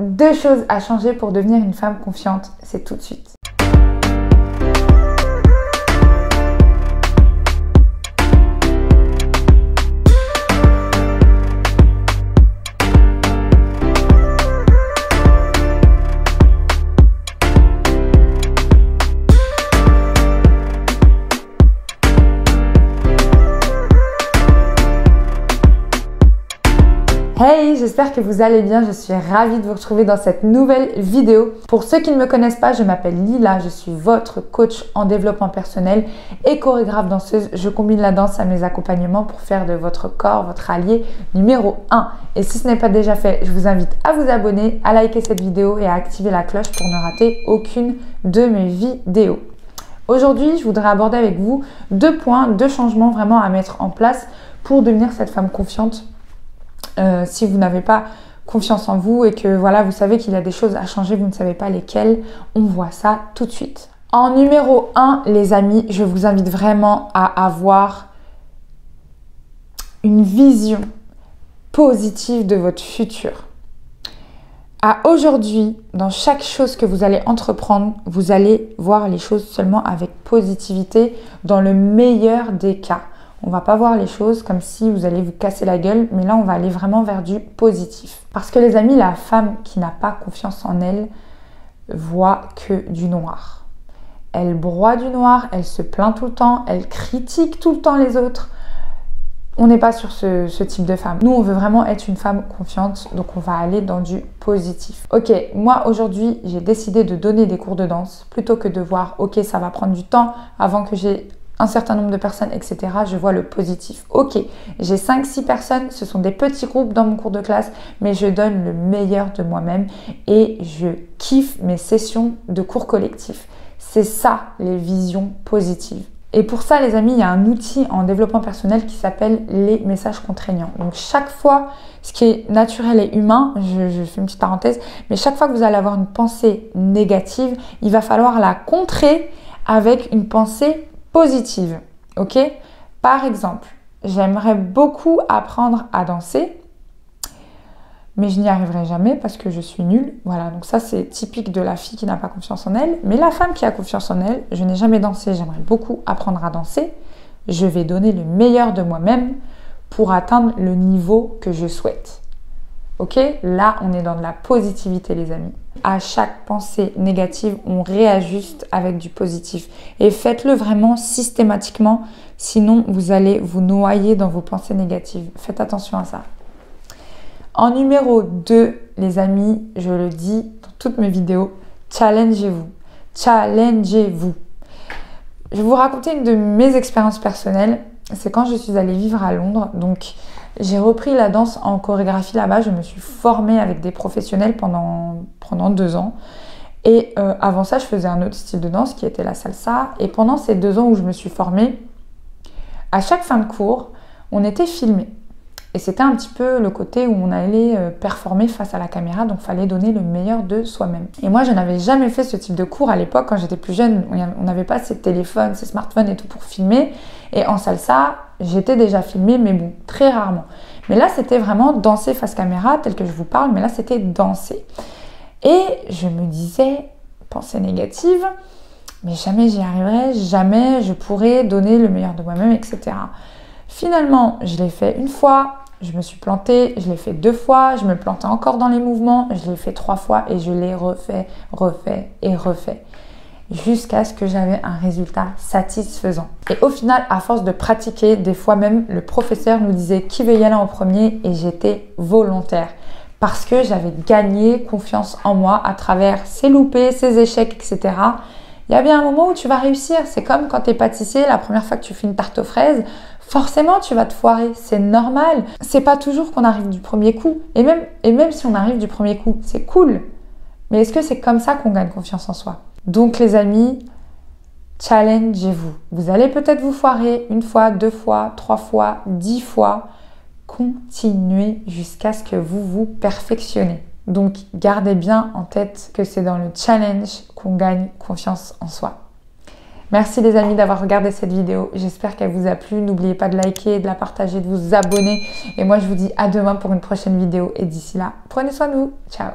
Deux choses à changer pour devenir une femme confiante, c'est tout de suite. Hey, j'espère que vous allez bien, je suis ravie de vous retrouver dans cette nouvelle vidéo. Pour ceux qui ne me connaissent pas, je m'appelle Lila, je suis votre coach en développement personnel et chorégraphe danseuse. Je combine la danse à mes accompagnements pour faire de votre corps votre allié numéro 1. Et si ce n'est pas déjà fait, je vous invite à vous abonner, à liker cette vidéo et à activer la cloche pour ne rater aucune de mes vidéos. Aujourd'hui, je voudrais aborder avec vous deux points, deux changements vraiment à mettre en place pour devenir cette femme confiante. Si vous n'avez pas confiance en vous et que voilà, vous savez qu'il y a des choses à changer, vous ne savez pas lesquelles, on voit ça tout de suite. En numéro 1, les amis, je vous invite vraiment à avoir une vision positive de votre futur. À aujourd'hui, dans chaque chose que vous allez entreprendre, vous allez voir les choses seulement avec positivité dans le meilleur des cas. On va pas voir les choses comme si vous allez vous casser la gueule, mais là, on va aller vraiment vers du positif. Parce que les amis, la femme qui n'a pas confiance en elle voit que du noir. Elle broie du noir, elle se plaint tout le temps, elle critique tout le temps les autres. On n'est pas sur ce type de femme. Nous, on veut vraiment être une femme confiante, donc on va aller dans du positif. Ok, moi aujourd'hui, j'ai décidé de donner des cours de danse plutôt que de voir, ok, ça va prendre du temps avant que j'ai un certain nombre de personnes, etc. Je vois le positif. Ok, j'ai 5-6 personnes, ce sont des petits groupes dans mon cours de classe, mais je donne le meilleur de moi-même et je kiffe mes sessions de cours collectifs. C'est ça, les visions positives. Et pour ça, les amis, il y a un outil en développement personnel qui s'appelle les messages contraignants. Donc chaque fois, ce qui est naturel et humain, je fais une petite parenthèse, mais chaque fois que vous allez avoir une pensée négative, il va falloir la contrer avec une pensée positive, ok? Par exemple, j'aimerais beaucoup apprendre à danser, mais je n'y arriverai jamais parce que je suis nulle. Voilà, donc ça c'est typique de la fille qui n'a pas confiance en elle. Mais la femme qui a confiance en elle, je n'ai jamais dansé, j'aimerais beaucoup apprendre à danser. Je vais donner le meilleur de moi-même pour atteindre le niveau que je souhaite. Ok? Là, on est dans de la positivité, les amis. À chaque pensée négative, on réajuste avec du positif. Et faites-le vraiment systématiquement, sinon vous allez vous noyer dans vos pensées négatives. Faites attention à ça. En numéro 2, les amis, je le dis dans toutes mes vidéos, challengez-vous. Challengez-vous. Je vais vous raconter une de mes expériences personnelles. C'est quand je suis allée vivre à Londres. Donc, j'ai repris la danse en chorégraphie là-bas. Je me suis formée avec des professionnels pendant 2 ans. Et avant ça, je faisais un autre style de danse qui était la salsa. Et pendant ces 2 ans où je me suis formée, à chaque fin de cours, on était filmés. Et c'était un petit peu le côté où on allait performer face à la caméra, donc il fallait donner le meilleur de soi-même. Et moi, je n'avais jamais fait ce type de cours à l'époque. Quand j'étais plus jeune, on n'avait pas ces téléphones, ces smartphones et tout pour filmer. Et en salsa, j'étais déjà filmée, mais bon, très rarement. Mais là, c'était vraiment danser face caméra, tel que je vous parle, mais là, c'était danser. Et je me disais, pensée négative, mais jamais j'y arriverai, jamais je pourrai donner le meilleur de moi-même, etc. Finalement, je l'ai fait une fois, je me suis plantée, je l'ai fait 2 fois, je me plantais encore dans les mouvements, je l'ai fait 3 fois et je l'ai refait et refait. Jusqu'à ce que j'avais un résultat satisfaisant. Et au final, à force de pratiquer, des fois même, le professeur nous disait qui veut y aller en premier et j'étais volontaire. Parce que j'avais gagné confiance en moi à travers ces loupés, ces échecs, etc. Il y a bien un moment où tu vas réussir. C'est comme quand tu es pâtissier, la première fois que tu fais une tarte aux fraises, forcément tu vas te foirer, c'est normal. C'est pas toujours qu'on arrive du premier coup. Et même si on arrive du premier coup, c'est cool. Mais est-ce que c'est comme ça qu'on gagne confiance en soi? Donc les amis, challengez-vous. Vous allez peut-être vous foirer 1 fois, 2 fois, 3 fois, 10 fois. Continuez jusqu'à ce que vous vous perfectionnez. Donc gardez bien en tête que c'est dans le challenge qu'on gagne confiance en soi. Merci les amis d'avoir regardé cette vidéo. J'espère qu'elle vous a plu. N'oubliez pas de liker, de la partager, de vous abonner. Et moi je vous dis à demain pour une prochaine vidéo. Et d'ici là, prenez soin de vous. Ciao.